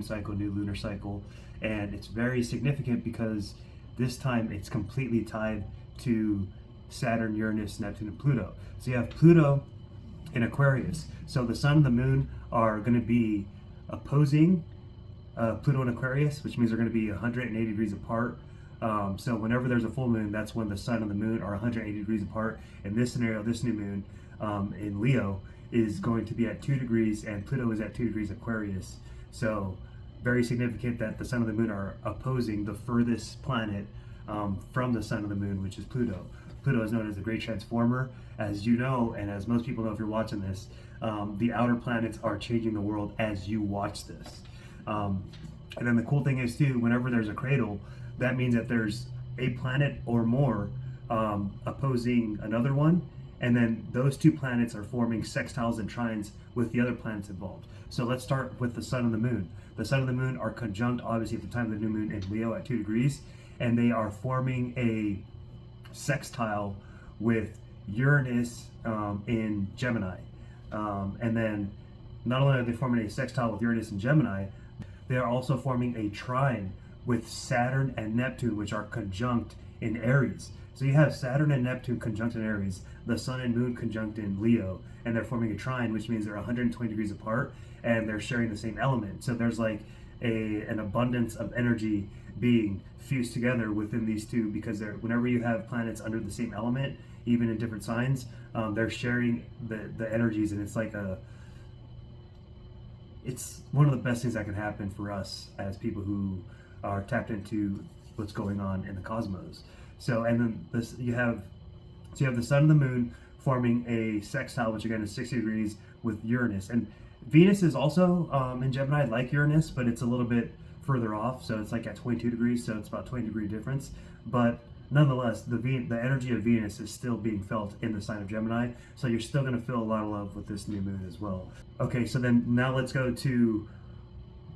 moon cycle, new lunar cycle, and it's very significant because this time it's completely tied to Saturn, Uranus, Neptune, and Pluto. So you have Pluto in Aquarius. So the sun and the moon are going to be opposing Pluto in Aquarius, which means they're going to be 180 degrees apart. So whenever there's a full moon, that's when the sun and the moon are 180 degrees apart. In this scenario, this new moon in Leo is going to be at 2 degrees, and Pluto is at 2 degrees Aquarius. So very significant that the sun and the moon are opposing the furthest planet from the sun and the moon, which is Pluto. Pluto is known as the Great Transformer. As you know, and as most people know if you're watching this, the outer planets are changing the world as you watch this. And then the cool thing is too, whenever there's a cradle, that means that there's a planet or more opposing another one, and then those two planets are forming sextiles and trines with the other planets involved. So let's start with the sun and the moon. The sun and the moon are conjunct, obviously, at the time of the new moon in Leo at 2 degrees, and they are forming a sextile with Uranus in Gemini. And then not only are they forming a sextile with Uranus and Gemini, they are also forming a trine with Saturn and Neptune, which are conjunct in Aries. So you have Saturn and Neptune conjunct in Aries, the sun and moon conjunct in Leo, and they're forming a trine, which means they're 120 degrees apart and they're sharing the same element. So there's like an abundance of energy being fused together within these two, because whenever you have planets under the same element, even in different signs, they're sharing the energies, and it's like it's one of the best things that can happen for us as people who are tapped into what's going on in the cosmos. So, and then you have the sun and the moon forming a sextile, which again is 60 degrees with Uranus. And Venus is also in Gemini, like Uranus, but it's a little bit further off. So it's like at 22 degrees, so it's about 20 degree difference. But nonetheless, the energy of Venus is still being felt in the sign of Gemini. So you're still going to feel a lot of love with this new moon as well. Okay, so then now let's go to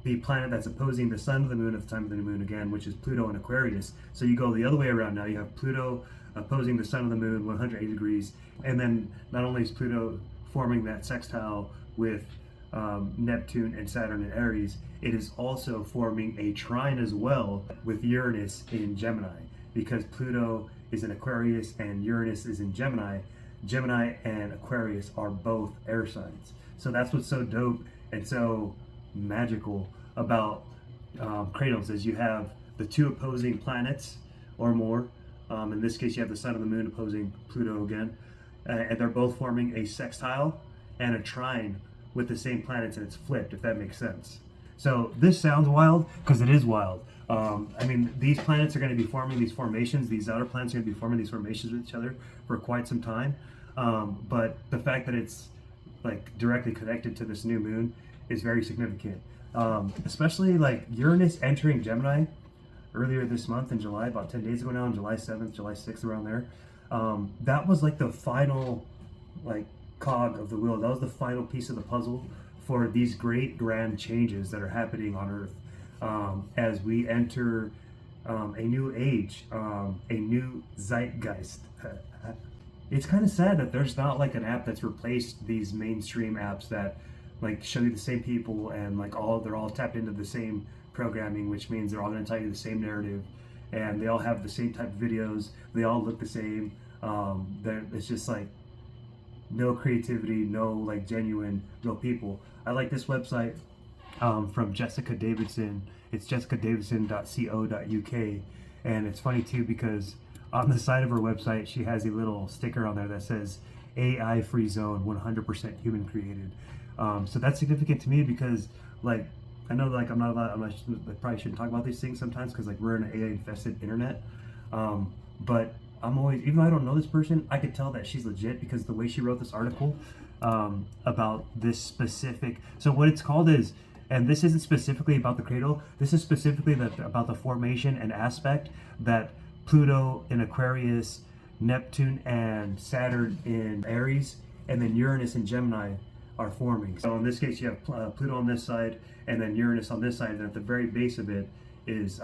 the planet that's opposing the sun and the moon at the time of the new moon again, which is Pluto in Aquarius. So you go the other way around now. You have Pluto opposing the sun and the moon 180 degrees. And then not only is Pluto forming that sextile with Neptune and Saturn in Aries, it is also forming a trine as well with Uranus in Gemini, because Pluto is in Aquarius and Uranus is in Gemini. Gemini and Aquarius are both air signs. So that's what's so dope and so magical about cradles, is you have the two opposing planets or more. In this case, you have the sun and the moon opposing Pluto again, and they're both forming a sextile and a trine with the same planets, and it's flipped, if that makes sense. So this sounds wild because it is wild. I mean, these planets are going to be forming these formations. These outer planets are going to be forming these formations with each other for quite some time. But the fact that it's like directly connected to this new moon is very significant. Especially like Uranus entering Gemini earlier this month in July, about 10 days ago now, on July 7th, July 6th, around there. That was like the final like cog of the wheel. That was the final piece of the puzzle for these great grand changes that are happening on Earth as we enter a new age, a new zeitgeist. It's kind of sad that there's not like an app that's replaced these mainstream apps that like show you the same people and like they're all tapped into the same programming, which means they're all going to tell you the same narrative, and they all have the same type of videos. They all look the same. It's just like no creativity, no like genuine real people. I like this website from Jessica Davidson. It's jessicadavidson.co.uk, and it's funny too because on the side of her website she has a little sticker on there that says AI free zone, 100% human created. So that's significant to me because like I know like I probably shouldn't talk about these things sometimes because like we're in an AI infested internet, but I'm always, even though I don't know this person, I could tell that she's legit because the way she wrote this article about this specific, so what it's called is, and this isn't specifically about the cradle, this is specifically about the formation and aspect that Pluto in Aquarius, Neptune and Saturn in Aries, and then Uranus and Gemini are forming. So in this case you have Pluto on this side and then Uranus on this side, and at the very base of it is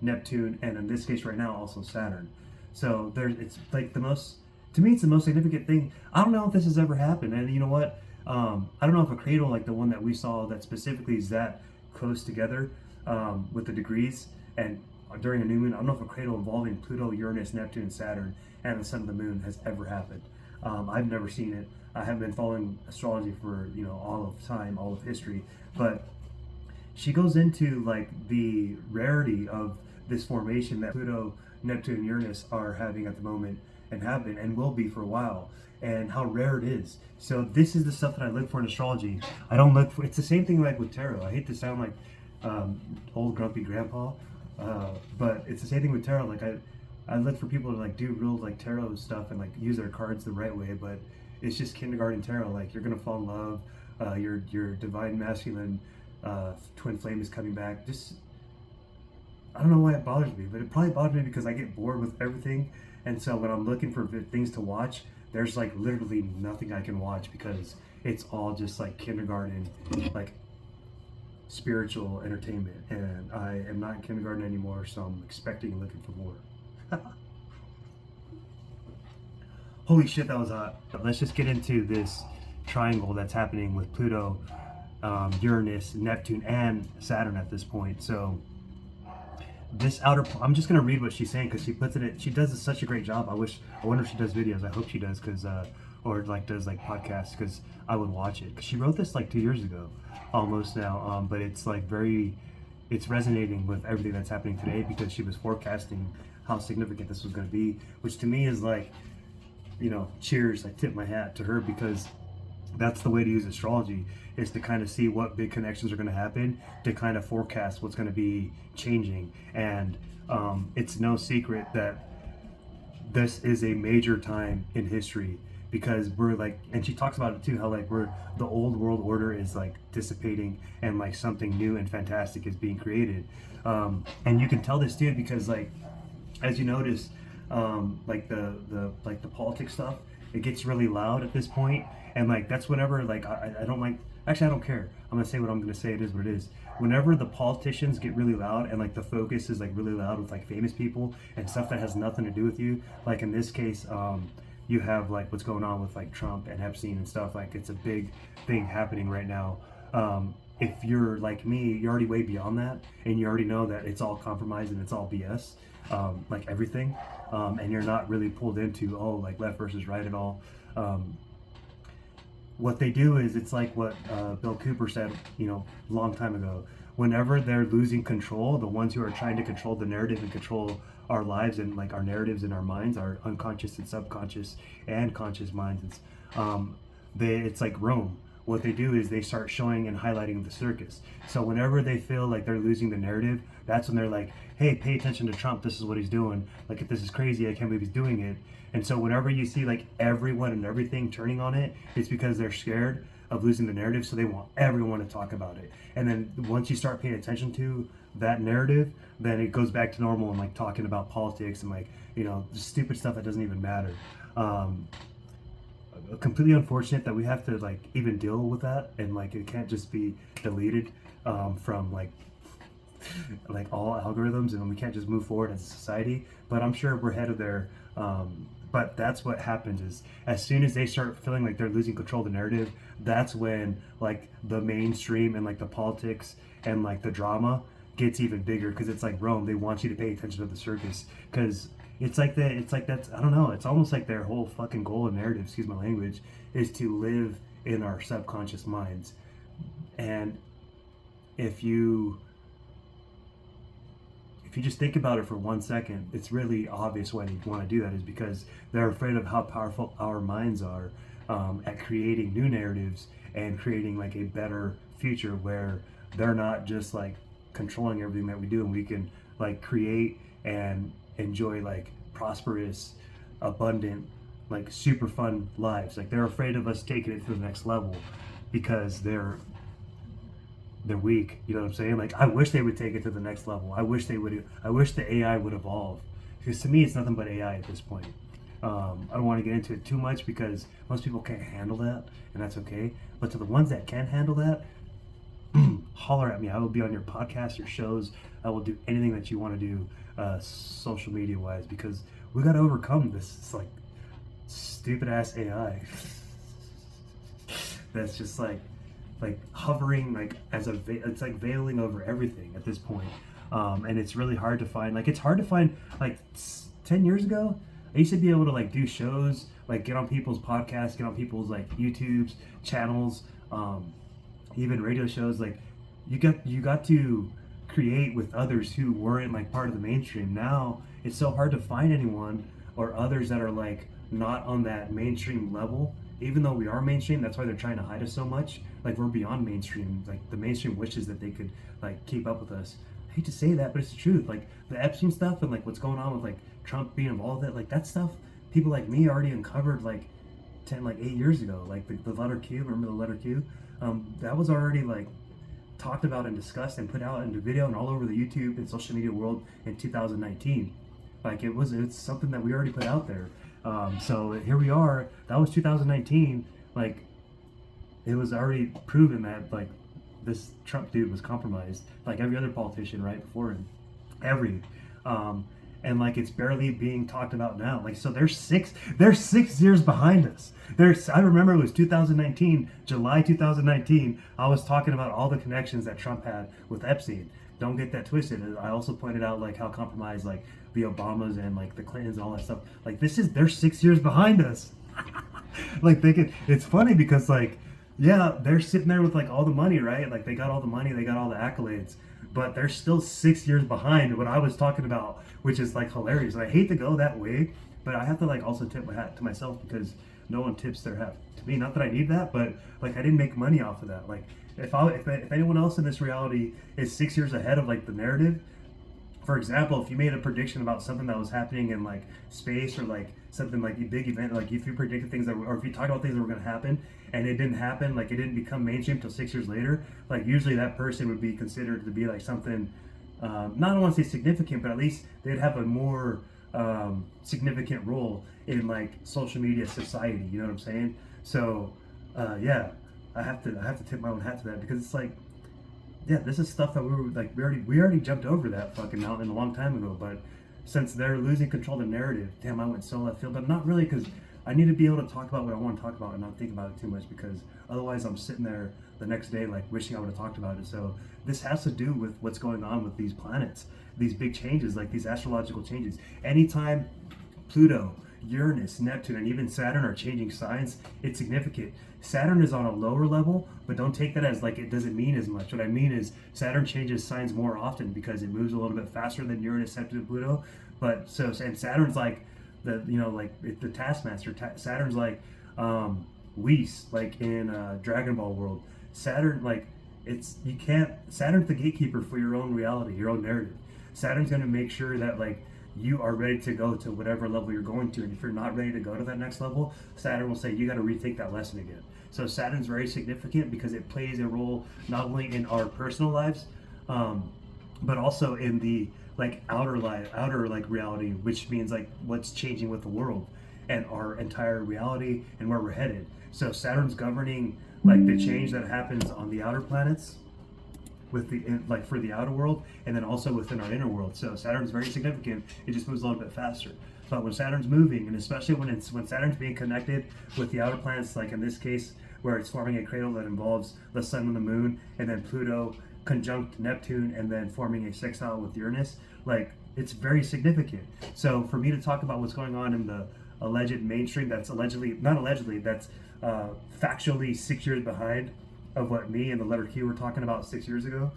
Neptune, and in this case right now also Saturn. So it's like to me it's the most significant thing. I don't know if this has ever happened, and you know what, I don't know if a cradle like the one that we saw that specifically is that close together with the degrees, and during a new moon, I don't know if a cradle involving Pluto, Uranus, Neptune, and Saturn, and the sun and the moon has ever happened. I've never seen it. I have been following astrology for all of time, all of history, but she goes into like the rarity of this formation that Pluto, Neptune, and Uranus are having at the moment, and have been and will be for a while, and how rare it is. So this is the stuff that I look for in astrology. I don't look for. It's the same thing like with tarot. I hate to sound like old grumpy grandpa, but it's the same thing with tarot. Like I look for people to like do real like tarot stuff and like use their cards the right way, but it's just kindergarten tarot. Like you're gonna fall in love, your divine masculine twin flame is coming back. Just I don't know why it bothers me, but it probably bothers me because I get bored with everything, and so when I'm looking for things to watch, there's like literally nothing I can watch because it's all just like kindergarten, like spiritual entertainment, and I am not in kindergarten anymore, so I'm expecting and looking for more. Holy shit, that was hot. Let's just get into this triangle that's happening with Pluto, Uranus, Neptune, and Saturn at this point. So this I'm just gonna read what she's saying because she puts it. She does such a great job. I wonder if she does videos. I hope she does because or like does like podcasts because I would watch it. Cause she wrote this like 2 years ago, almost now. But it's like it's resonating with everything that's happening today because she was forecasting how significant this was going to be, which to me is like, cheers. I tip my hat to her because that's the way to use astrology, is to kind of see what big connections are going to happen, to kind of forecast what's going to be changing. And it's no secret that this is a major time in history because we're like, and she talks about it too, how like the old world order is like dissipating and like something new and fantastic is being created. And you can tell this too because like, as you notice, like the politics stuff, it gets really loud at this point, and like that's whenever like I don't like. Actually, I don't care. I'm gonna say what I'm gonna say. It is what it is. Whenever the politicians get really loud and like the focus is like really loud with like famous people and stuff that has nothing to do with you, like in this case, you have like what's going on with like Trump and Epstein and stuff. Like it's a big thing happening right now. If you're like me, you're already way beyond that, and you already know that it's all compromised and it's all BS, like everything, and you're not really pulled into like left versus right at all. What they do is it's like what Bill Cooper said, long time ago. Whenever they're losing control, the ones who are trying to control the narrative and control our lives and like our narratives in our minds, our unconscious and subconscious and conscious minds, it's like Rome. What they do is they start showing and highlighting the circus. So whenever they feel like they're losing the narrative, that's when they're like, hey, pay attention to Trump. This is what he's doing. Like, if this is crazy, I can't believe he's doing it. And so whenever you see like everyone and everything turning on it, it's because they're scared of losing the narrative. So they want everyone to talk about it. And then once you start paying attention to that narrative, then it goes back to normal and like talking about politics and like, stupid stuff that doesn't even matter. Completely unfortunate that we have to like even deal with that, and like it can't just be deleted from like all algorithms, and we can't just move forward as a society. But I'm sure we're headed there. But that's what happens is as soon as they start feeling like they're losing control of the narrative, that's when like the mainstream and like the politics and like the drama gets even bigger, because it's like Rome. They want you to pay attention to the circus because it's like that's I don't know. It's almost like their whole fucking goal and narrative, excuse my language, is to live in our subconscious minds. And if you just think about it for 1 second, it's really obvious why they want to do that, is because they're afraid of how powerful our minds are at creating new narratives and creating like a better future where they're not just like controlling everything that we do, and we can like create and enjoy like prosperous, abundant, like super fun lives. Like they're afraid of us taking it to the next level because they're weak. You know what I'm saying? Like I wish they would take it to the next level. I wish the AI would evolve, because to me it's nothing but AI at this point. I don't want to get into it too much because most people can't handle that, and that's okay. But to the ones that can handle that, holler at me. I will be on your podcast, your shows. I will do anything that you want to do social media wise, because we got to overcome this like stupid ass AI that's just like like hovering, like as a it's like veiling over everything at this point. And it's really hard to find. Like it's hard to find. Like 10 years ago, I used to be able to like do shows, like get on people's podcasts, get on people's like YouTube's channels, even radio shows. Like you got to create with others who weren't like part of the mainstream. Now it's so hard to find anyone or others that are like not on that mainstream level, even though we are mainstream. That's why they're trying to hide us so much. Like we're beyond mainstream. Like the mainstream wishes that they could like keep up with us. I hate to say that, but it's the truth. Like the Epstein stuff and like what's going on with like Trump being involved with it, like that stuff people like me already uncovered like 8 years ago. Like the letter Q, remember the letter Q? That was already like talked about and discussed and put out into video and all over the YouTube and social media world in 2019. Like it's something that we already put out there. So here we are. That was 2019. Like it was already proven that like this Trump dude was compromised, like every other politician right before him, and like it's barely being talked about now. Like so, they're 6 years behind us. I remember it was 2019, July 2019. I was talking about all the connections that Trump had with Epstein. Don't get that twisted. I also pointed out like how compromised like the Obamas and like the Clintons and all that stuff. Like they're 6 years behind us. Like it's funny because like, yeah, they're sitting there with like all the money, right? Like they got all the money, they got all the accolades, but they're still 6 years behind what I was talking about, which is like hilarious. And I hate to go that way, but I have to like also tip my hat to myself because no one tips their hat to me. Not that I need that, but like I didn't make money off of that. Like if anyone else in this reality is 6 years ahead of like the narrative, for example, if you made a prediction about something that was happening in like space or like something like a big event, like if you predicted things that or if you talked about things that were going to happen and it didn't happen, like it didn't become mainstream until 6 years later, like usually that person would be considered to be like something, not I don't want to say significant, but at least they'd have a more significant role in like social media society. You know what I'm saying? So yeah, I have to tip my own hat to that because it's like, yeah, this is stuff that we already jumped over that fucking mountain a long time ago. But since they're losing control of the narrative, damn, I went so left field. But not really, because I need to be able to talk about what I want to talk about and not think about it too much, because otherwise I'm sitting there the next day like wishing I would have talked about it. So this has to do with what's going on with these planets, these big changes, like these astrological changes. Anytime Pluto, Uranus, Neptune, and even Saturn are changing signs, it's significant. Saturn is on a lower level, but don't take that as like it doesn't mean as much. What I mean is Saturn changes signs more often because it moves a little bit faster than Uranus, Neptune, and Pluto. But and Saturn's like the taskmaster. Saturn's like Whis, like in Dragon Ball world. Saturn, like Saturn's the gatekeeper for your own reality, your own narrative. Saturn's going to make sure that like you are ready to go to whatever level you're going to, and if you're not ready to go to that next level, Saturn will say you got to rethink that lesson again. So Saturn's very significant because it plays a role not only in our personal lives, but also in the like outer like reality, which means like what's changing with the world and our entire reality and where we're headed. So Saturn's governing like the change that happens on the outer planets with like for the outer world, and then also within our inner world. So Saturn's very significant. It just moves a little bit faster. But when Saturn's moving, and especially when Saturn's being connected with the outer planets, like in this case where it's forming a cradle that involves the sun and the moon, and then Pluto conjunct Neptune, and then forming a sextile with Uranus, like it's very significant. So for me to talk about what's going on in the alleged mainstream, that's that's factually 6 years behind of what me and the letter Q were talking about 6 years ago.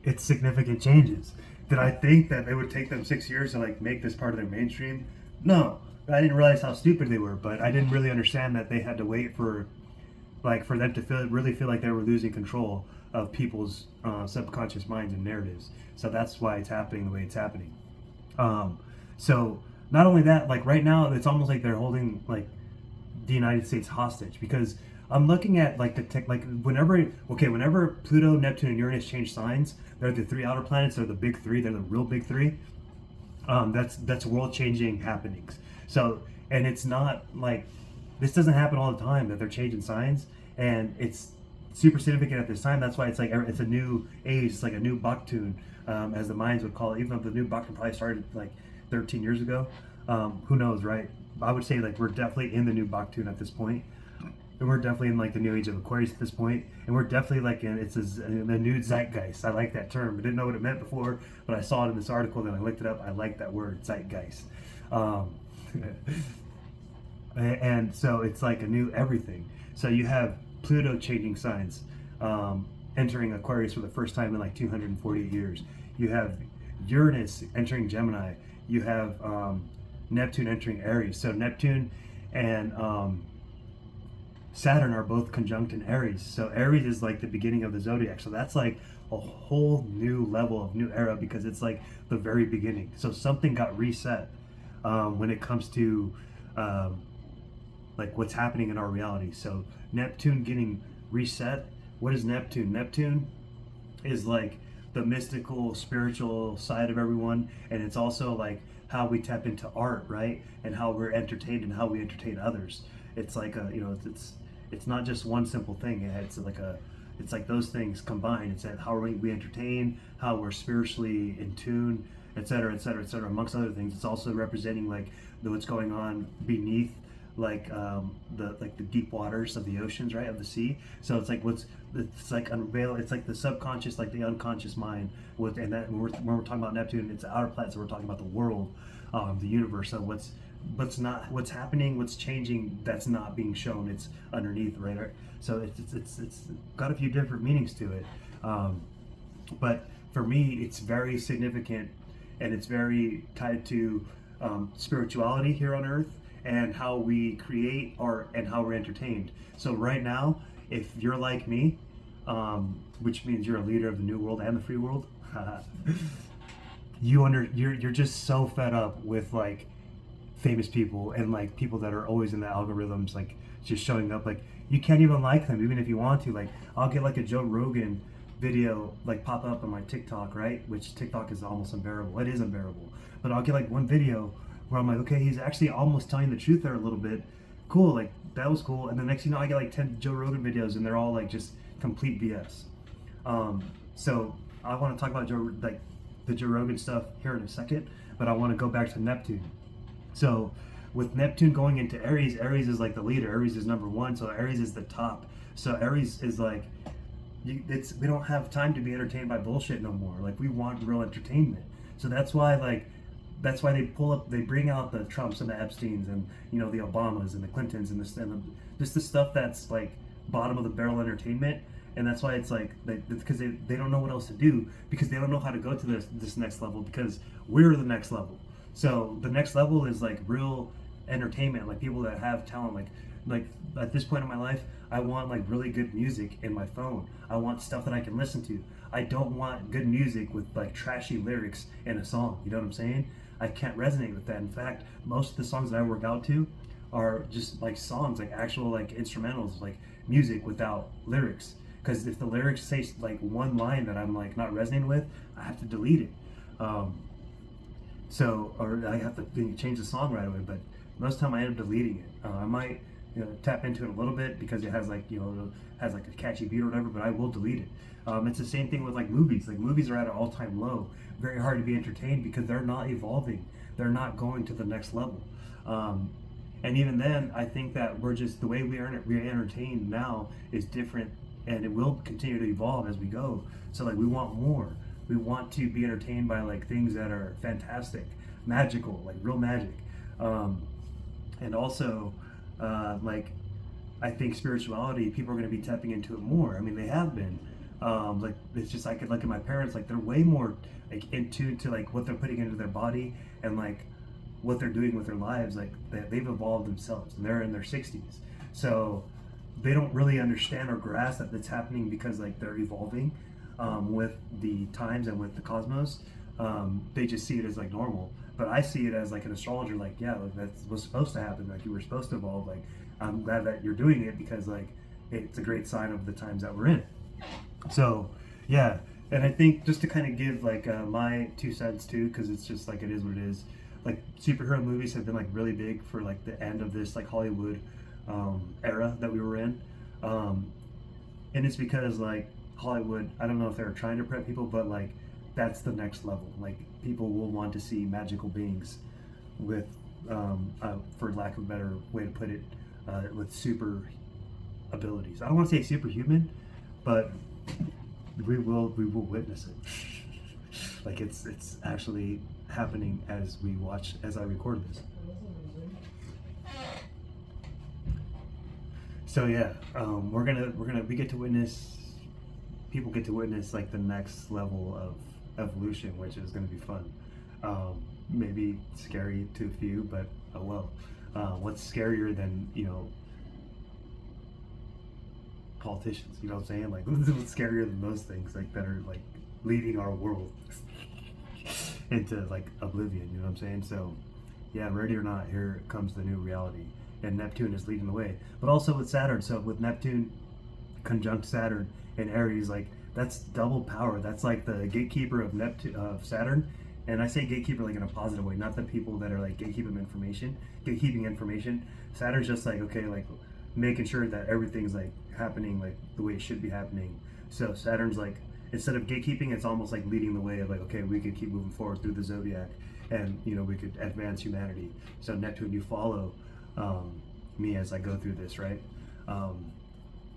It's significant changes. Did I think that it would take them 6 years to like make this part of their mainstream? No, I didn't realize how stupid they were, but I didn't really understand that they had to wait for them to really feel like they were losing control of people's subconscious minds and narratives. So that's why it's happening the way it's happening. So not only that, like right now, it's almost like they're holding like the United States hostage, because I'm looking at like whenever Pluto, Neptune, and Uranus change signs, they're the three outer planets. They're the big three. They're the real big three. That's world-changing happenings. So, and it's not like this doesn't happen all the time that they're changing signs, and it's super significant at this time. That's why it's like it's a new age. It's like a new Baktun, as the Mayans would call it. Even though the new Baktun probably started like 13 years ago. Who knows, right? I would say like we're definitely in the new Baktun at this point, and we're definitely in like the new age of Aquarius at this point, and we're definitely like in the new zeitgeist. I like that term. I didn't know what it meant before, but I saw it in this article. Then I looked it up. I like that word, zeitgeist. Um, and so it's like a new everything. So you have Pluto changing signs, entering Aquarius for the first time in like 248 years. You have Uranus entering Gemini. You have Neptune entering Aries. So Neptune and Saturn are both conjunct in Aries. So Aries is like the beginning of the zodiac. So that's like a whole new level of new era, because it's like the very beginning. So something got reset when it comes to like what's happening in our reality. So Neptune getting reset. What is Neptune? Neptune is like the mystical, spiritual side of everyone, and it's also like how we tap into art, right? And how we're entertained and how we entertain others. It's like a, you know, it's not just one simple thing. It's like those things combined. It's how we entertain, how we're spiritually in tune, et cetera, et cetera, et cetera. Amongst other things, it's also representing like what's going on beneath, like the deep waters of the oceans, right, of the sea. So it's like it's like unveil. It's like the subconscious, like the unconscious mind. And that when we're talking about Neptune, it's outer planet. So we're talking about the world, the universe. So what's happening, what's changing, that's not being shown. It's underneath, right? So it's got a few different meanings to it. But for me, it's very significant, and it's very tied to spirituality here on Earth, and how we create art and how we're entertained. So right now, if you're like me, which means you're a leader of the new world and the free world, you're just so fed up with like famous people and like people that are always in the algorithms, like just showing up. Like you can't even like them, even if you want to. Like I'll get like a Joe Rogan video like pop up on my TikTok, right? Which TikTok is almost unbearable. It is unbearable. But I'll get like one video where I'm like, okay, he's actually almost telling the truth there a little bit. Cool, like that was cool. And the next thing you know, I get like 10 Joe Rogan videos, and they're all like just complete BS. So I want to talk about the Joe Rogan stuff here in a second, but I want to go back to Neptune. So with Neptune going into Aries, Aries is like the leader. Aries is number one. So Aries is the top. So Aries is like, we don't have time to be entertained by bullshit no more. Like we want real entertainment. So that's why they bring out the Trumps and the Epsteins and, you know, the Obamas and the Clintons and just the stuff that's like bottom of the barrel entertainment. And that's why it's like because they don't know what else to do, because they don't know how to go to this next level, because we're the next level. So the next level is like real entertainment, like people that have talent. Like at this point in my life, I want like really good music in my phone. I want stuff that I can listen to. I don't want good music with like trashy lyrics in a song. You know what I'm saying? I can't resonate with that. In fact, most of the songs that I work out to are just like songs, like actual like instrumentals, like music without lyrics. Because if the lyrics say like one line that I'm like not resonating with, I have to delete it. Or I have to change the song right away. But most of the time I end up deleting it. I might, you know, tap into it a little bit because it has like, you know, has like a catchy beat or whatever, but I will delete it. It's the same thing with like movies. Like movies are at an all-time low. Very hard to be entertained because they're not evolving. They're not going to the next level. And even then, I think that we're just, the way we're entertained now is different, and it will continue to evolve as we go. So like we want more. We want to be entertained by like things that are fantastic, magical, like real magic. And also, like I think spirituality, people are going to be tapping into it more. I mean, they have been. Like it's just, I could look at my parents, like they're way more like in tune to like what they're putting into their body and like what they're doing with their lives. Like they've evolved themselves, and they're in their 60s, so they don't really understand or grasp that it's happening, because like they're evolving with the times and with the cosmos. They just see it as like normal, but I see it as like an astrologer, like, yeah, like, that's what's supposed to happen. Like you were supposed to evolve. Like I'm glad that you're doing it, because like it's a great sign of the times that we're in. So yeah, and I think just to kind of give like my 2 cents too, because it's just like, it is what it is. Like superhero movies have been like really big for like the end of this like Hollywood era that we were in, and it's because like Hollywood, I don't know if they were trying to prep people, but like that's the next level. Like people will want to see magical beings with for lack of a better way to put it, with super abilities. I don't want to say superhuman, but we will witness it. Like it's actually happening as I record this. So yeah, we get to witness, people get to witness like the next level of evolution, which is going to be fun. Maybe scary to a few, but oh well. What's scarier than, politicians? You know what I'm saying? Like, what's scarier than those things, like, that are like leading our world into like oblivion? You know what I'm saying? So yeah, ready or not, here comes the new reality, and Neptune is leading the way. But also with Saturn, so with Neptune conjunct Saturn in Aries, like, that's double power. That's like the gatekeeper of Saturn. And I say gatekeeper like in a positive way, not the people that are like gatekeeping information. Saturn's just like, okay, like making sure that everything's like happening like the way it should be happening. So Saturn's like, instead of gatekeeping, it's almost like leading the way of like, okay, we could keep moving forward through the zodiac, and we could advance humanity. So Neptune, you follow me as I go through this, right?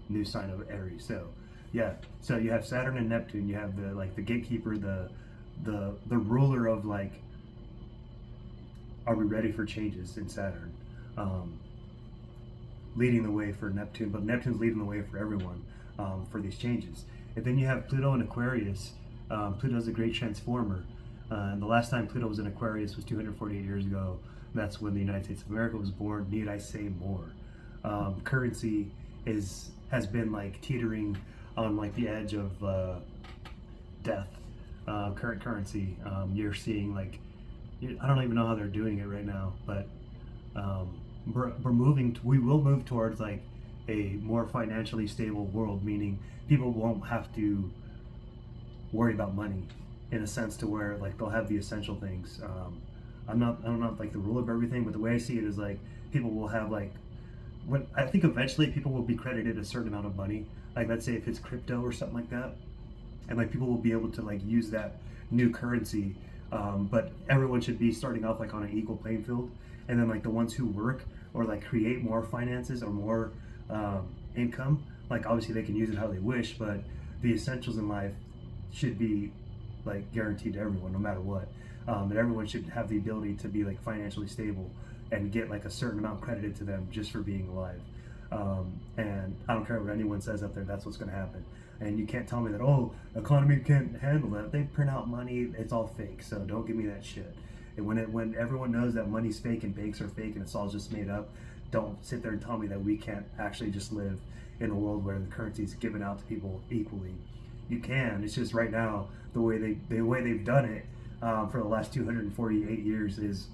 New sign of Aries. So yeah, so you have Saturn and Neptune. You have the gatekeeper, the ruler of like, are we ready for changes in Saturn, leading the way for Neptune, but Neptune's leading the way for everyone, for these changes. And then you have Pluto in Aquarius. Pluto is a great transformer, and the last time Pluto was in Aquarius was 248 years ago. That's when the United States of America was born. Need I say more? Currency has been like teetering on like the edge of death. Current currency, you're seeing like, I don't even know how they're doing it right now, but we will move towards like a more financially stable world, meaning people won't have to worry about money in a sense to where like they'll have the essential things. I'm not like the rule of everything, but the way I see it is like people will have like, I think eventually people will be credited a certain amount of money. Like, let's say if it's crypto or something like that, and like people will be able to like use that new currency, but everyone should be starting off like on an equal playing field, and then like the ones who work or like create more finances or more income, like obviously they can use it how they wish, but the essentials in life should be like guaranteed to everyone no matter what, and everyone should have the ability to be like financially stable and get like a certain amount credited to them just for being alive. And I don't care what anyone says out there, that's what's going to happen. And you can't tell me that, oh, economy can't handle that. They print out money, it's all fake. So don't give me that shit. And when everyone knows that money's fake and banks are fake and it's all just made up, don't sit there and tell me that we can't actually just live in a world where the currency is given out to people equally. You can. It's just right now the way they've done it for the last 248 years is,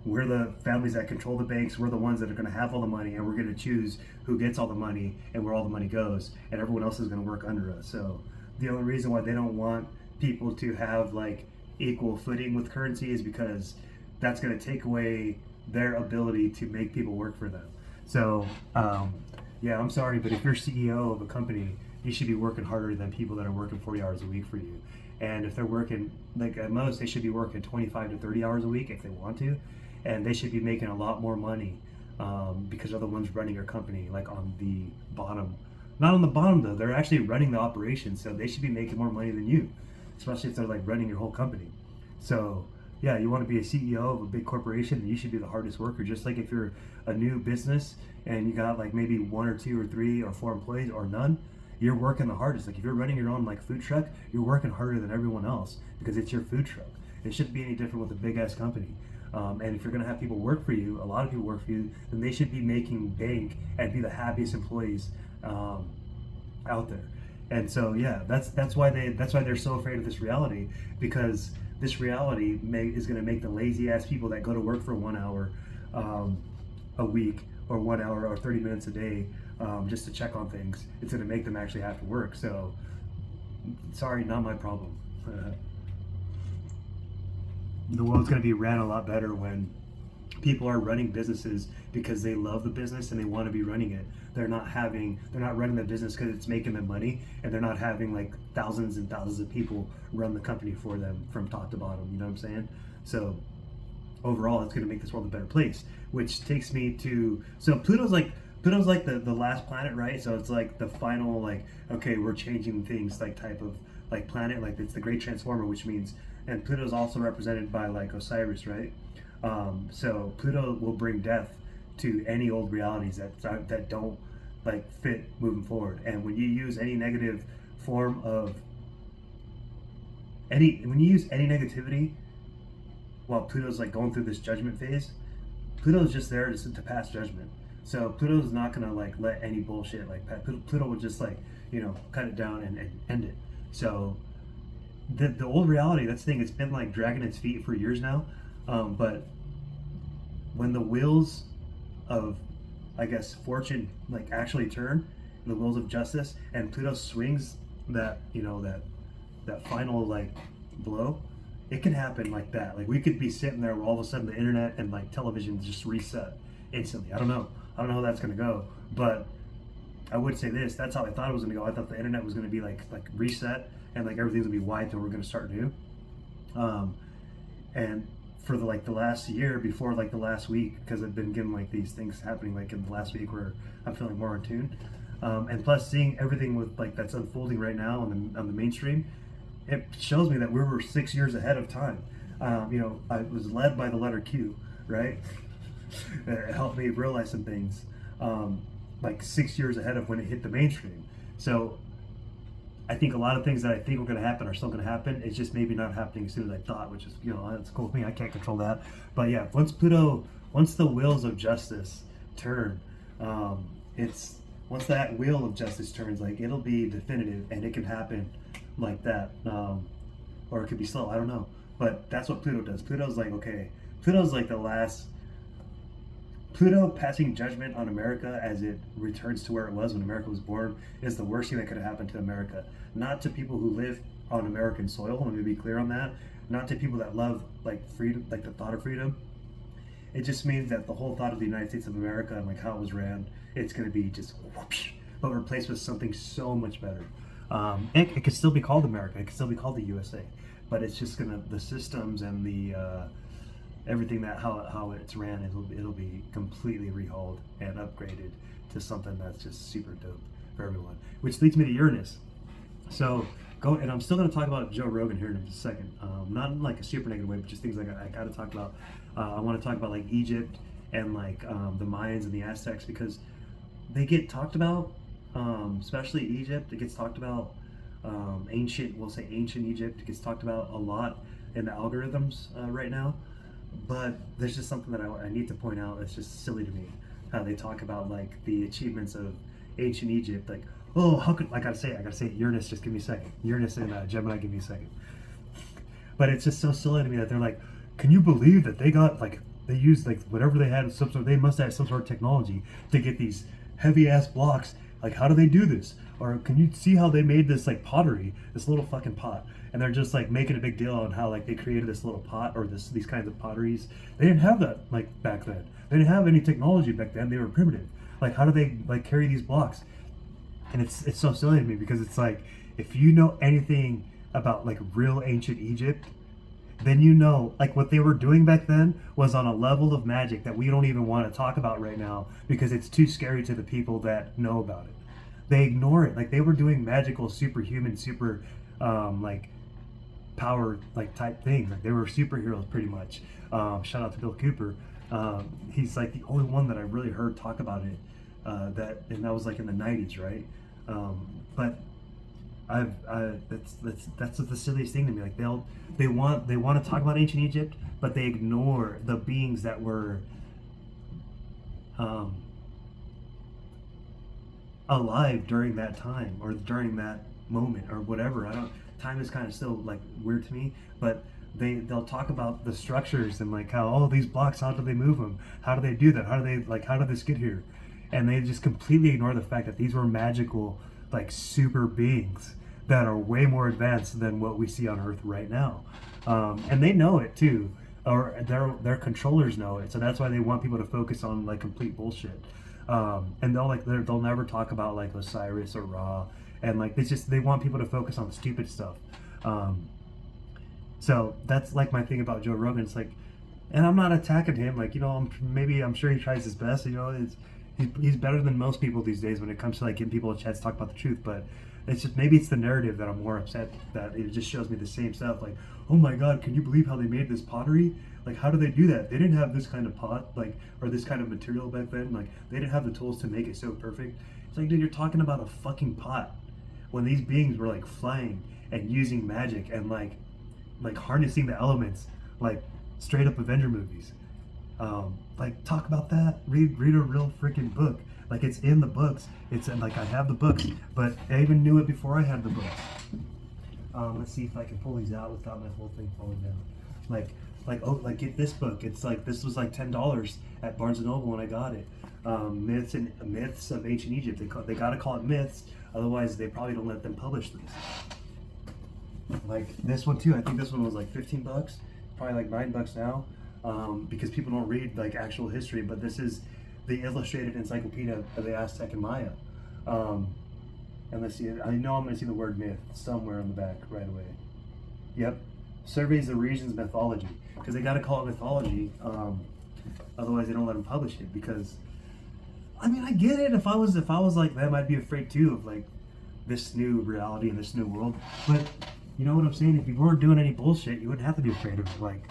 we're the families that control the banks. We're the ones that are going to have all the money, and we're going to choose who gets all the money and where all the money goes, and everyone else is going to work under us. So the only reason why they don't want people to have like equal footing with currency is because that's going to take away their ability to make people work for them. So yeah, I'm sorry, but if you're CEO of a company, you should be working harder than people that are working 40 hours a week for you. And if they're working, like at most, they should be working 25 to 30 hours a week if they want to. And they should be making a lot more money, because they're the ones running your company, like on the bottom. Not on the bottom though, they're actually running the operation, so they should be making more money than you, especially if they're like running your whole company. So yeah, you want to be a CEO of a big corporation, then you should be the hardest worker. Just like if you're a new business and you got like maybe 1 or 2 or 3 or 4 employees or none, you're working the hardest. Like if you're running your own like food truck, you're working harder than everyone else because it's your food truck. It shouldn't be any different with a big ass company. And if you're going to have people work for you, a lot of people work for you, then they should be making bank and be the happiest employees out there. And so yeah, that's why they're so afraid of this reality, because this reality is going to make the lazy ass people that go to work for 1 hour a week or 1 hour or 30 minutes a day just to check on things. It's going to make them actually have to work. So sorry, not my problem. The world's going to be ran a lot better when people are running businesses because they love the business and they want to be running it. They're not running the business because it's making them money, and they're not having like thousands and thousands of people run the company for them from top to bottom. You know what I'm saying? So overall it's going to make this world a better place. Which takes me to, so Pluto's like the last planet, right? So it's like the final, like, okay, we're changing things, like, type of like planet, like it's the great transformer, which means, and Pluto's also represented by like Osiris, right? So Pluto will bring death to any old realities that don't like fit moving forward. And when you use any negative form of when you use any negativity while Pluto's like going through this judgment phase, Pluto's just there to pass judgment. So Pluto's not gonna like let any bullshit like Pluto will just like, you know, cut it down and end it. So the old reality, that's the thing, it's been like dragging its feet for years now. But when the wheels of, I guess, fortune like actually turn, the wheels of justice, and Pluto swings that, you know, that final like blow, it can happen like that. Like we could be sitting there where all of a sudden the internet and like television just reset instantly. I don't know how that's gonna go, but I would say this, that's how I thought it was gonna go. I thought the internet was gonna be like reset and like everything's gonna be wiped and we're gonna start new. And for the last year, before like the last week, because I've been given like these things happening like in the last week where I'm feeling more in tune. And plus seeing everything with like that's unfolding right now on the mainstream, it shows me that we were 6 years ahead of time. You know, I was led by the letter Q, right? It helped me realize some things, like 6 years ahead of when it hit the mainstream. So I think a lot of things that I think were going to happen are still going to happen. It's just maybe not happening as soon as I thought, which is, you know, that's cool with me. I can't control that. But yeah, once the wheels of justice turn, once that wheel of justice turns, like it'll be definitive and it can happen like that, or it could be slow. I don't know, but that's what Pluto does. Pluto's like, okay, Pluto's like the last. Pluto passing judgment on America as it returns to where it was when America was born is the worst thing that could have happened to America. Not to people who live on American soil, let me be clear on that. Not to people that love like freedom, like the thought of freedom. It just means that the whole thought of the United States of America and like how it was ran, it's going to be just whoosh, but replaced with something so much better. It could still be called America. It could still be called the USA, but it's just the systems and the everything that how it's ran, it'll be completely rehauled and upgraded to something that's just super dope for everyone. Which leads me to Uranus. So and I'm still going to talk about Joe Rogan here in a second. Not in like a super negative way, but just things like I got to talk about. I want to talk about like Egypt and like the Mayans and the Aztecs, because they get talked about, especially Egypt. It gets talked about. Ancient Egypt. It gets talked about a lot in the algorithms right now. But there's just something that I need to point out that's just silly to me. How they talk about like the achievements of ancient Egypt, like, oh, how could I gotta say it, Uranus, just give me a second. Uranus and Gemini, give me a second. But it's just so silly to me that they're like, can you believe that they got like they used like whatever they had, they must have some sort of technology to get these heavy ass blocks. Like, how do they do this? Or can you see how they made this like pottery, this little fucking pot? And they're just like making a big deal on how like they created this little pot or these kinds of potteries. They didn't have that like back then. They didn't have any technology back then. They were primitive. Like, how do they like carry these blocks? And it's so silly to me, because it's like, if you know anything about like real ancient Egypt, then you know like what they were doing back then was on a level of magic that we don't even want to talk about right now, because it's too scary to the people that know about it. They ignore it. Like, they were doing magical, superhuman, super like power like type things. Like, they were superheroes pretty much. Shout out to Bill Cooper. He's like the only one that I really heard talk about it. And that was like in the 90s, right? But that's the silliest thing to me. Like, they want to talk about ancient Egypt, but they ignore the beings that were alive during that time or during that moment or whatever. Time is kind of still like weird to me, but they'll talk about the structures and like how, these blocks, how do they move them? How do they do that? How did this get here? And they just completely ignore the fact that these were magical, like super beings that are way more advanced than what we see on Earth right now. And they know it too, or their controllers know it. So that's why they want people to focus on like complete bullshit. And they'll never talk about like Osiris or Ra, and like they want people to focus on stupid stuff. So that's like my thing about Joe Rogan. It's like, And I'm not attacking him. Like, maybe I'm sure he tries his best. He's better than most people these days when it comes to like getting people a chance to talk about the truth. But it's just maybe it's the narrative that I'm more upset that it just shows me the same stuff. Like, oh my God, can you believe how they made this pottery? Like, how do they do that? They didn't have this kind of pot, like, or this kind of material back then. Like, they didn't have the tools to make it so perfect. It's like, dude, you're talking about a fucking pot when these beings were like flying and using magic and like harnessing the elements, like straight up Avenger movies. Like talk about that. Read a real freaking book. Like it's in the books. It's like I have the books, but I even knew it before I had the books. Let's see if I can pull these out without my whole thing falling down. Like get this book. It's like this was like $10 at Barnes and Noble when I got it. Myths of ancient Egypt. They gotta call it myths, otherwise they probably don't let them publish this. Like this one too. I think this one was like $15, probably like $9 now, because people don't read like actual history. But this is the illustrated encyclopedia of the Aztec and Maya. And let's see. I know I'm going to see the word myth somewhere on the back right away. Yep, surveys the region's mythology, because they got to call it mythology. Otherwise, they don't let them publish it. Because I mean, I get it. If I was like them, I'd be afraid too of like this new reality and this new world. But you know what I'm saying? If you weren't doing any bullshit, you wouldn't have to be afraid of it. Like,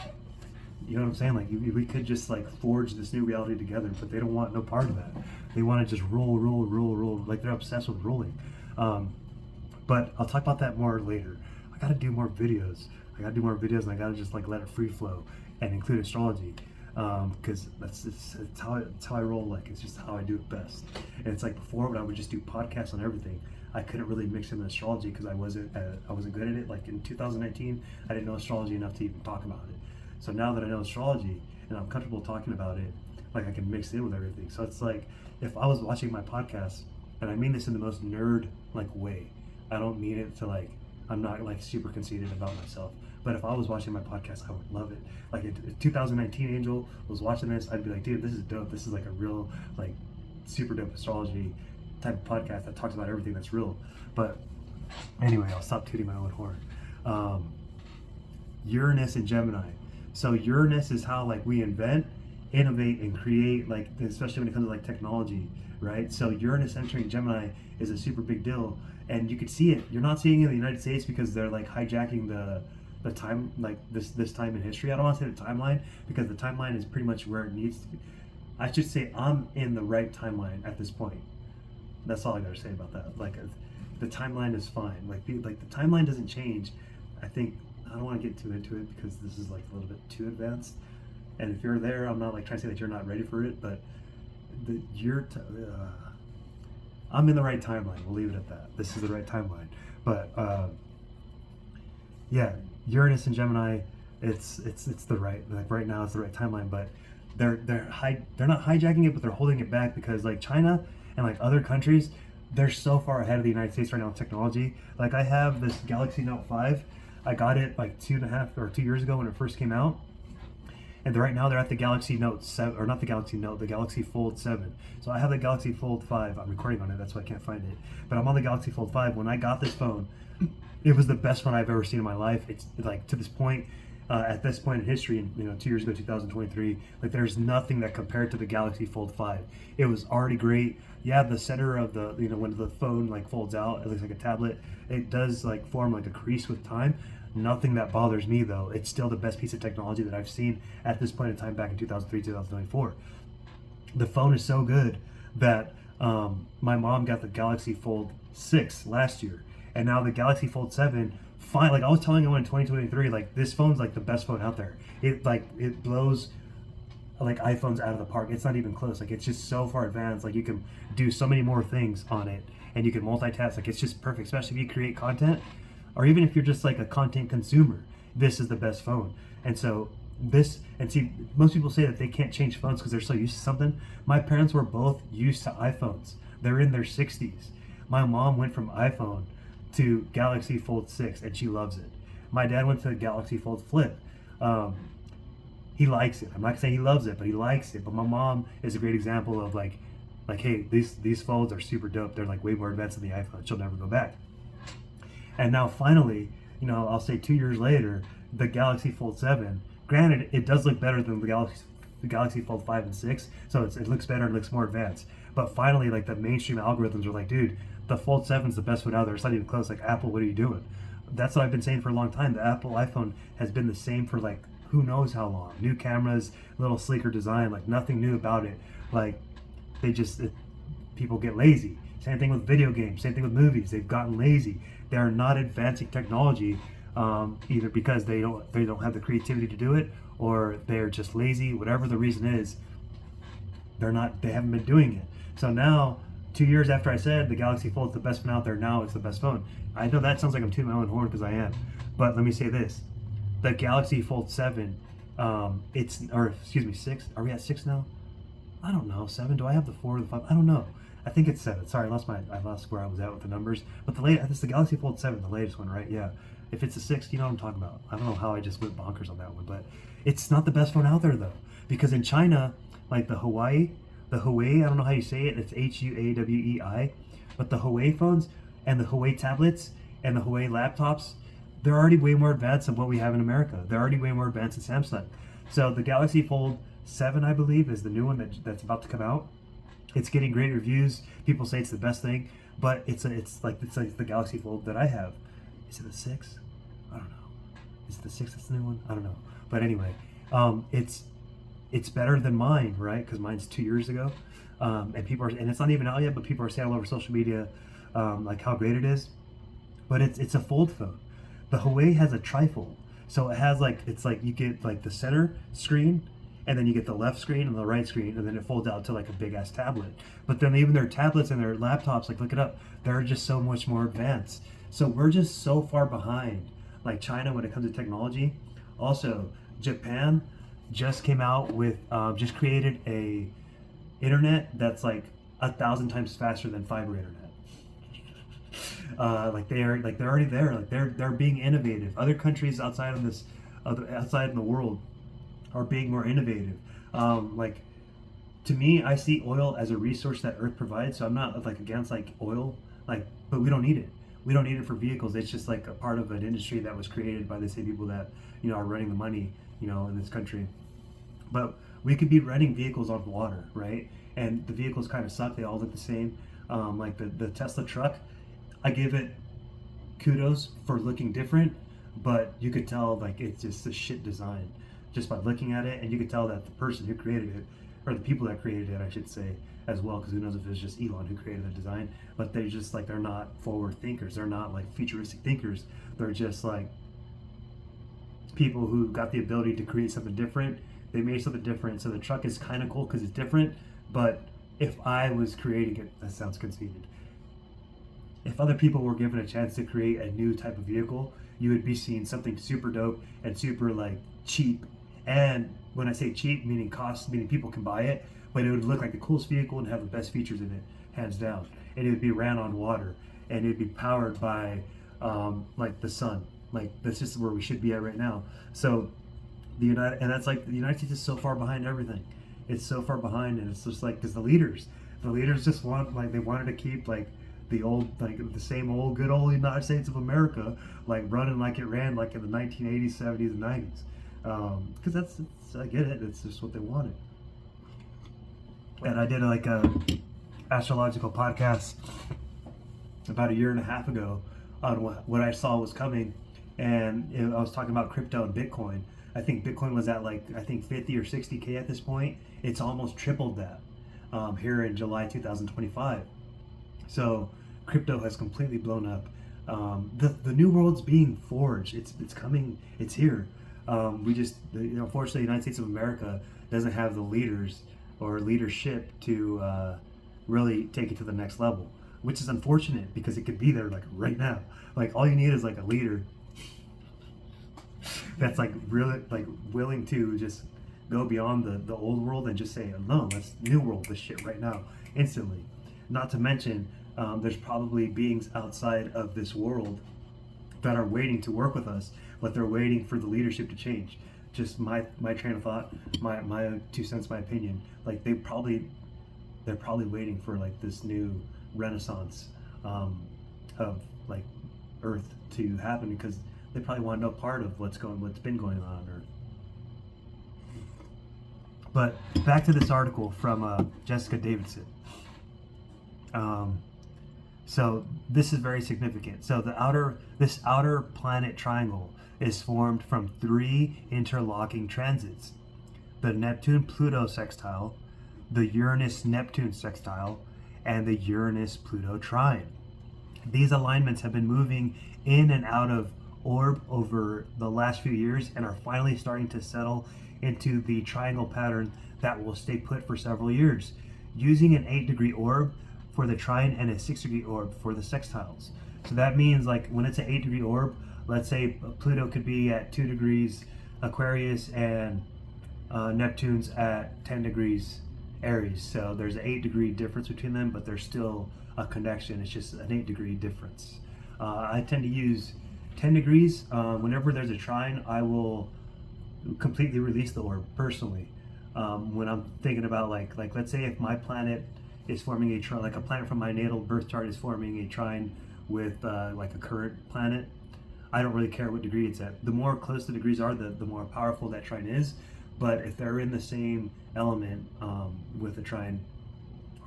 you know what I'm saying? Like, we could just like forge this new reality together, but they don't want no part of that. They want to just rule. Like they're obsessed with ruling. But I'll talk about that more later. I gotta do more videos. And I gotta just like let it free flow and include astrology. Because that's how I roll. Like it's just how I do it best. And it's like before when I would just do podcasts on everything, I couldn't really mix in astrology because I wasn't good at it. Like in 2019, I didn't know astrology enough to even talk about it. So now that I know astrology and I'm comfortable talking about it, like I can mix it in with everything. So it's like if I was watching my podcast, and I mean this in the most nerd like way. I don't mean it to like I'm not like super conceited about myself. But if I was watching my podcast, I would love it. Like if 2019 Angel was watching this, I'd be like, dude, this is dope. This is like a real like super dope astrology type of podcast that talks about everything that's real. But anyway, I'll stop tooting my own horn. Uranus and Gemini. So Uranus is how like we invent, innovate, and create, like especially when it comes to like technology, right? So Uranus entering Gemini is a super big deal, and you could see it. You're not seeing it in the United States because they're like hijacking the time, like this time in history. I don't want to say the timeline because the timeline is pretty much where it needs to be. I should say I'm in the right timeline at this point. That's all I gotta say about that. Like the timeline is fine. Like the timeline doesn't change. I think I don't want to get too into it because this is like a little bit too advanced. And if you're there, I'm not like trying to say that you're not ready for it, but I'm in the right timeline. We'll leave it at that. This is the right timeline. But yeah, Uranus and Gemini, it's the right, like right now it's the right timeline. But they're not hijacking it, but they're holding it back because like China and like other countries, they're so far ahead of the United States right now in technology. Like I have this Galaxy Note 5. I got it like 2 years ago when it first came out. And right now they're at the Galaxy Note 7, or not the Galaxy Note, the Galaxy Fold 7. So I have the Galaxy Fold 5. I'm recording on it, that's why I can't find it. But I'm on the Galaxy Fold 5. When I got this phone, it was the best phone I've ever seen in my life. It's like to this point, at this point in history, 2 years ago, 2023, like there's nothing that compared to the Galaxy Fold 5. It was already great. Yeah, the center of the, when the phone like folds out, it looks like a tablet. It does like form like a crease with time. Nothing that bothers me though. It's still the best piece of technology that I've seen at this point in time back in 2003, 2024. The phone is so good that my mom got the Galaxy Fold 6 last year. And now the Galaxy Fold 7, fine. Like I was telling her in 2023, like this phone's like the best phone out there. It blows like iPhones out of the park. It's not even close. Like it's just so far advanced. Like you can do so many more things on it and you can multitask. Like it's just perfect, especially if you create content. Or even if you're just like a content consumer, this is the best phone. And so see, most people say that they can't change phones because they're so used to something. My parents were both used to iPhones. They're in their 60s. My mom went from iPhone to Galaxy Fold 6 and she loves it. My dad went to the Galaxy Fold Flip. He likes it. I'm not saying he loves it, but he likes it. But my mom is a great example of like, hey, these phones are super dope. They're like way more advanced than the iPhone. She'll never go back. And now finally, I'll say 2 years later, the Galaxy Fold 7, granted, it does look better than the Galaxy Fold 5 and 6, so it looks better and looks more advanced. But finally, like the mainstream algorithms are like, dude, the Fold 7 is the best one out there. It's not even close. Like, Apple, what are you doing? That's what I've been saying for a long time. The Apple iPhone has been the same for like who knows how long. New cameras, little sleeker design, like nothing new about it. Like people get lazy. Same thing with video games. Same thing with movies. They've gotten lazy. They are not advancing technology, either because they don't have the creativity to do it, or they're just lazy. Whatever the reason is, they haven't been doing it. So now, 2 years after I said the Galaxy Fold is the best phone out there, now it's the best phone. I know that sounds like I'm tooting my own horn, because I am. But let me say this: the Galaxy Fold 7, 6. Are we at 6 now? I don't know. 7? Do I have the 4 or the 5? I don't know. I think it's 7. Sorry, I lost where I was at with the numbers. But it's the Galaxy Fold 7, the latest one, right? Yeah. If it's a 6, you know what I'm talking about. I don't know how I just went bonkers on that one, but it's not the best phone out there though, because in China, like the Huawei, I don't know how you say it. It's Huawei, but the Huawei phones and the Huawei tablets and the Huawei laptops, they're already way more advanced than what we have in America. They're already way more advanced than Samsung. So the Galaxy Fold 7, I believe, is the new one that's about to come out. It's getting great reviews. People say it's the best thing, but it's like the Galaxy Fold that I have. Is it the 6? I don't know. Is it the 6 that's the new one? I don't know. But anyway, it's better than mine, right? Because mine's 2 years ago, and it's not even out yet, but people are saying all over social media, like how great it is. But it's a fold phone. The Huawei has a trifold, so it has you get like the center screen, and then you get the left screen and the right screen, and then it folds out to like a big ass tablet. But then even their tablets and their laptops, like look it up, they're just so much more advanced. So we're just so far behind, like China, when it comes to technology. Also, Japan just came out with, just created a internet that's like 1,000 times faster than fiber internet. They're already there. Like they're being innovative. Other countries outside in the world are being more innovative. To me, I see oil as a resource that Earth provides. So I'm not like against like oil, but we don't need it. We don't need it for vehicles. It's just like a part of an industry that was created by the same people that are running the money in this country. But we could be running vehicles on water, right? And the vehicles kind of suck. They all look the same. Like the Tesla truck, I give it kudos for looking different, but you could tell like it's just a shit design just by looking at it, and you could tell that the person who created it, or the people that created it, I should say, as well, because who knows if it's just Elon who created the design, but they're just like, they're not forward thinkers. They're not like futuristic thinkers. They're just like people who got the ability to create something different. They made something different. So the truck is kind of cool because it's different, but if I was creating it, that sounds conceited. If other people were given a chance to create a new type of vehicle, you would be seeing something super dope and super like cheap. And when I say cheap, meaning cost, meaning people can buy it, but it would look like the coolest vehicle and have the best features in it, hands down. And it would be ran on water, and it would be powered by like the sun. Like that's just where we should be at right now. So the United States is so far behind everything. It's so far behind, and it's just like because the leaders just wanted to keep like the same old good old United States of America like running like it ran like in the 1980s, 70s, and 90s. Because I get it. It's just what they wanted. And I did like a astrological podcast about 1.5 years ago on what I saw was coming, and I was talking about crypto and Bitcoin. I think Bitcoin was at 50 or 60K at this point. It's almost tripled that here in July 2025. So crypto has completely blown up. The new world's being forged. It's coming. It's here. Unfortunately, the United States of America doesn't have the leaders or leadership to really take it to the next level, which is unfortunate because it could be there like right now. Like all you need is like a leader that's like really like willing to just go beyond the old world and just say, no, let's new world this shit right now, instantly. Not to mention, there's probably beings outside of this world that are waiting to work with us, but they're waiting for the leadership to change. Just my train of thought, my 2 cents, my opinion. Like they're probably waiting for like this new renaissance of like Earth to happen, because they probably want no part of what's been going on Earth. But back to this article from Jessica Davidson. So this is very significant. So this outer planet triangle is formed from 3 interlocking transits: the Neptune-Pluto sextile, the Uranus-Neptune sextile, and the Uranus-Pluto trine. These alignments have been moving in and out of orb over the last few years and are finally starting to settle into the triangle pattern that will stay put for several years, using an 8-degree orb for the trine and a 6-degree orb for the sextiles. So that means, like, when it's an 8-degree orb, let's say Pluto could be at 2 degrees Aquarius and Neptune's at 10 degrees Aries. So there's an 8-degree difference between them, but there's still a connection. It's just an 8-degree difference. I tend to use 10 degrees. Whenever there's a trine, I will completely release the orb personally. When I'm thinking about like let's say if my planet is forming a trine, like a planet from my natal birth chart is forming a trine with like a current planet, I don't really care what degree it's at. The more close the degrees are, the more powerful that trine is. But if they're in the same element with a trine,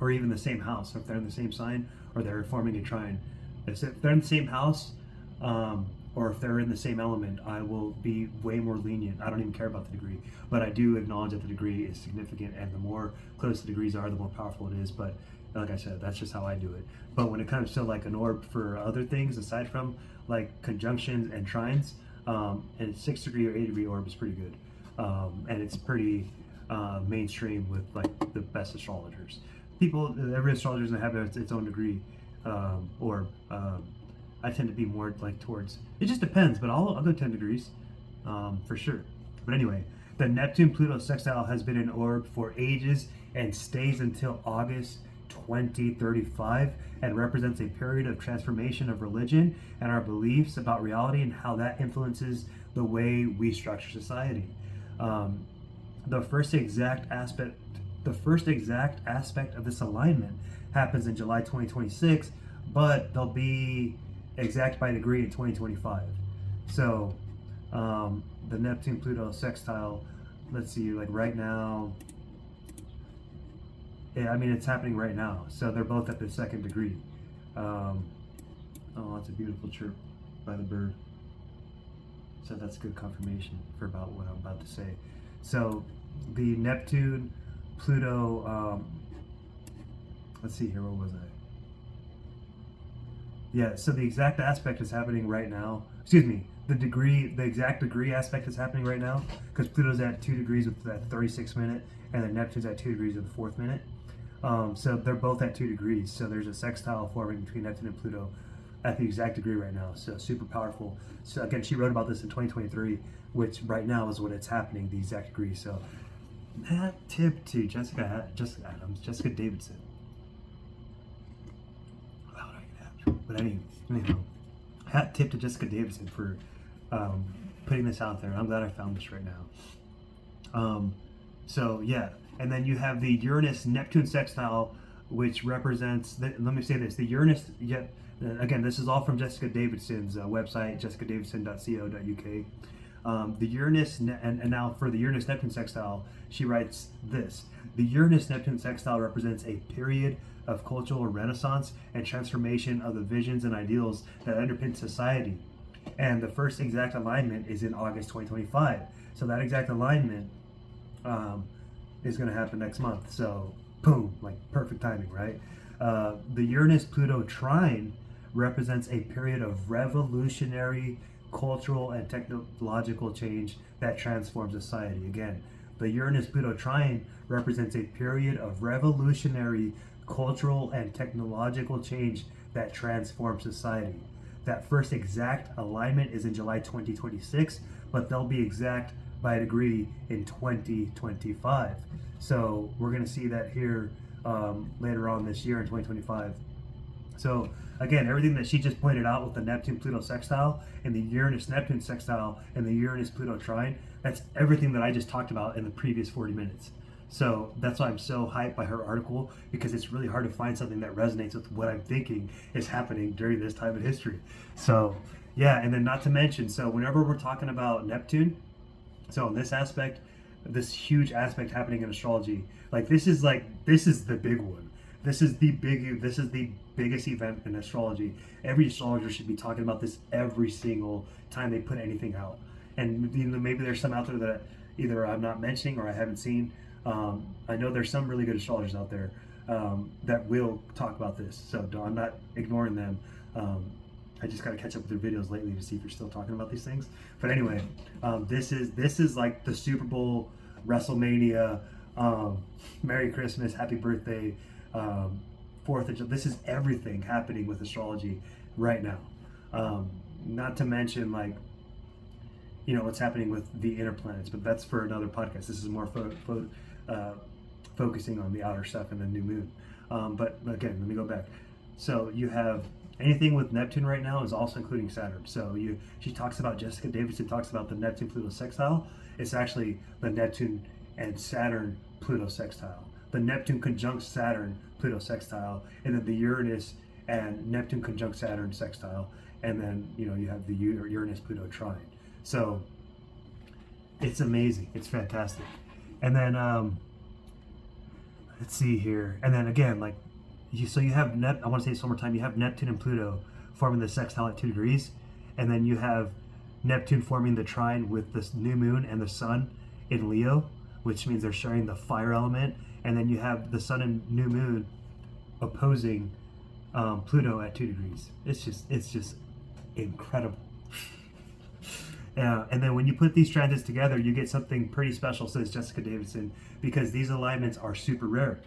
or even the same house, if they're in the same sign or they're forming a trine, if they're in the same house, or if they're in the same element, I will be way more lenient. I don't even care about the degree, but I do acknowledge that the degree is significant, and the more close the degrees are, the more powerful it is. But like I said, that's just how I do it. But when it comes to like an orb for other things, aside from like conjunctions and trines, and 6-degree or 8-degree orb is pretty good. And it's pretty mainstream with like the best astrologers. Every astrologer is going to have its own degree, I tend to be more like towards, it just depends, but I'll go 10 degrees for sure. But anyway, the Neptune-Pluto sextile has been in orb for ages and stays until August 2035, and represents a period of transformation of religion and our beliefs about reality and how that influences the way we structure society. The first exact aspect of this alignment happens in July 2026, but they'll be exact by degree in 2025. So the Neptune-Pluto sextile, let's see, like right now, yeah, I mean, it's happening right now. So they're both at the 2nd degree. Oh, that's a beautiful chirp by the bird. So that's good confirmation for about what I'm about to say. So the Neptune, Pluto, let's see here, what was I? Yeah, so the exact aspect is happening right now. Excuse me, the exact degree aspect is happening right now, because Pluto's at 2 degrees with that 36th minute, and then Neptune's at 2 degrees with the 4th minute. So they're both at 2 degrees. So there's a sextile forming between Neptune and Pluto at the exact degree right now. So super powerful. So again, she wrote about this in 2023, which right now is when it's happening, the exact degree. So hat tip to Jessica Davidson. But anyhow, hat tip to Jessica Davidson for putting this out there. I'm glad I found this right now. So yeah, and then you have the Uranus-Neptune sextile, which represents, let me say this, the Uranus, again, this is all from Jessica Davidson's website, jessicadavidson.co.uk. The Uranus, and now for the Uranus-Neptune sextile, she writes this: the Uranus-Neptune sextile represents a period of cultural renaissance and transformation of the visions and ideals that underpin society. And the first exact alignment is in August 2025. So that exact alignment is going to happen next month. So boom, like perfect timing, right? The Uranus-Pluto trine represents a period of revolutionary cultural and technological change that transforms society. Again, the Uranus-Pluto trine represents a period of revolutionary cultural and technological change that transforms society. That first exact alignment is in July 2026, but they'll be exact by a degree in 2025. So we're going to see that here later on this year in 2025. So again, everything that she just pointed out with the Neptune-Pluto sextile and the Uranus-Neptune sextile and the Uranus-Pluto trine, that's everything that I just talked about in the previous 40 minutes. So that's why I'm so hyped by her article, because it's really hard to find something that resonates with what I'm thinking is happening during this time in history. So yeah, and then not to mention, so whenever we're talking about Neptune, so in this aspect, this huge aspect happening in astrology. This is the big one. This is the biggest event in astrology. Every astrologer should be talking about this every single time they put anything out. And maybe there's some out there that either I'm not mentioning or I haven't seen. I know there's some really good astrologers out there that will talk about this. So I'm not ignoring them. I just got to catch up with their videos lately to see if you're still talking about these things. But anyway, this is like the Super Bowl, WrestleMania, Merry Christmas, Happy Birthday, 4th of July. This is everything happening with astrology right now. Not to mention what's happening with the inner planets, but that's for another podcast. This is more focusing on the outer stuff and the new moon. But again, let me go back. So you have anything with Neptune right now is also including Saturn. So she talks about, Jessica Davidson talks about the Neptune-Pluto sextile. It's actually the Neptune and Saturn Pluto sextile. The Neptune conjunct Saturn Pluto sextile, and then the Uranus and Neptune conjunct Saturn sextile, and then you have the Uranus Pluto trine. So it's amazing. It's fantastic. And then let's see here. And then again, so you have I want to say this one more time. You have Neptune and Pluto forming the sextile at 2 degrees, and then you have Neptune forming the trine with the new moon and the sun in Leo, which means they're sharing the fire element. And then you have the sun and new moon opposing Pluto at 2 degrees. It's just incredible. And then when you put these transits together, you get something pretty special, says Jessica Davidson, because these alignments are super rare.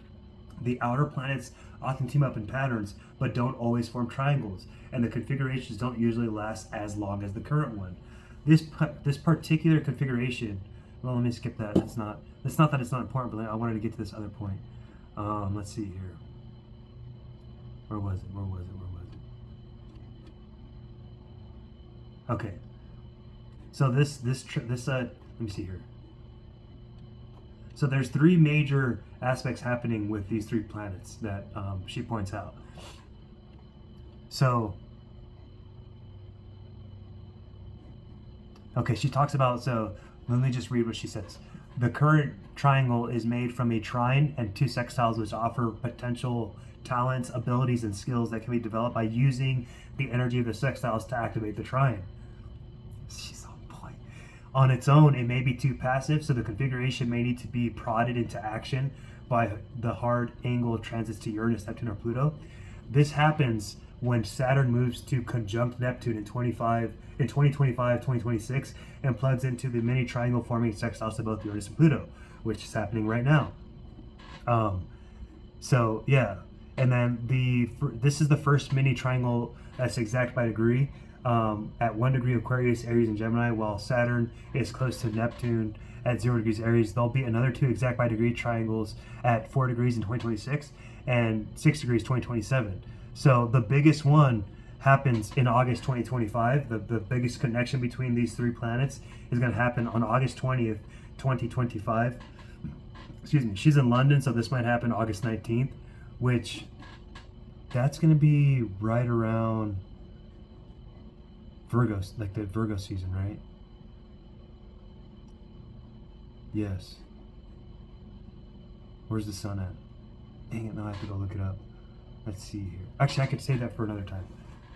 The outer planets often team up in patterns, but don't always form triangles, and the configurations don't usually last as long as the current one. This particular configuration, well, let me skip that. It's not that it's not important, but I wanted to get to this other point. Let's see here. Where was it? Okay. So this let me see here. So there's 3 major aspects happening with these 3 planets that she points out. So, okay, she talks about, so let me just read what she says. The current triangle is made from a trine and 2 sextiles, which offer potential talents, abilities, and skills that can be developed by using the energy of the sextiles to activate the trine. She's on point. On its own, it may be too passive, so the configuration may need to be prodded into action by the hard angle transits to Uranus, Neptune, or Pluto. This happens when Saturn moves to conjunct Neptune in 2025, 2026, and plugs into the mini triangle forming sextiles to both Uranus and Pluto, which is happening right now. So yeah, and then this is the first mini triangle that's exact by degree, at 1 degree Aquarius, Aries, and Gemini, while Saturn is close to Neptune at 0 degrees Aries. There'll be another 2 exact by degree triangles at 4 degrees in 2026 and 6 degrees 2027. So the biggest one happens in August 2025. The biggest connection between these 3 planets is going to happen on August 20th, 2025. Excuse me. She's in London, so this might happen August 19th, which that's going to be right around Virgo, like the Virgo season, right? Yes. Where's the sun at? Dang it, now I have to go look it up. Let's see here. Actually, I could say that for another time.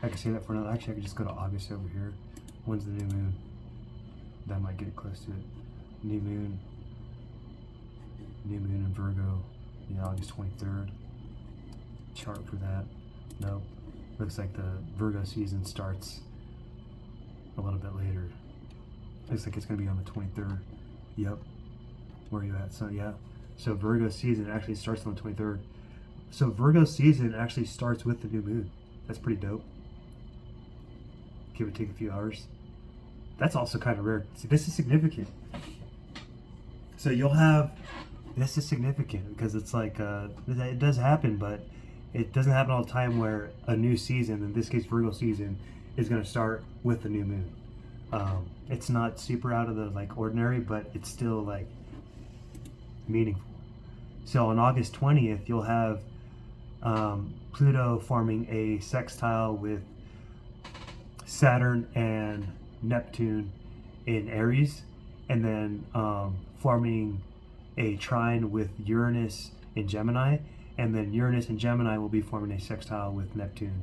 Actually, I could just go to August over here. When's the new moon? That might get close to it. New moon in Virgo. Yeah, August 23rd. Chart for that. Nope. Looks like the Virgo season starts a little bit later. Looks like it's going to be on the 23rd. Yep. Where are you at? So yeah. So Virgo season actually starts on the 23rd. So Virgo season actually starts with the new moon. That's pretty dope. Give or take a few hours. That's also kind of rare. See, this is significant. So this is significant because it's like, it does happen, but it doesn't happen all the time where a new season, in this case Virgo season, is going to start with the new moon. It's not super out of the ordinary, but it's still meaningful. So on August 20th, you'll have Pluto forming a sextile with Saturn and Neptune in Aries, and then forming a trine with Uranus in Gemini, and then Uranus and Gemini will be forming a sextile with Neptune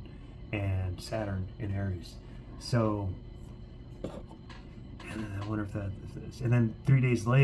and Saturn in Aries. So, and then I wonder if that, and then 3 days later.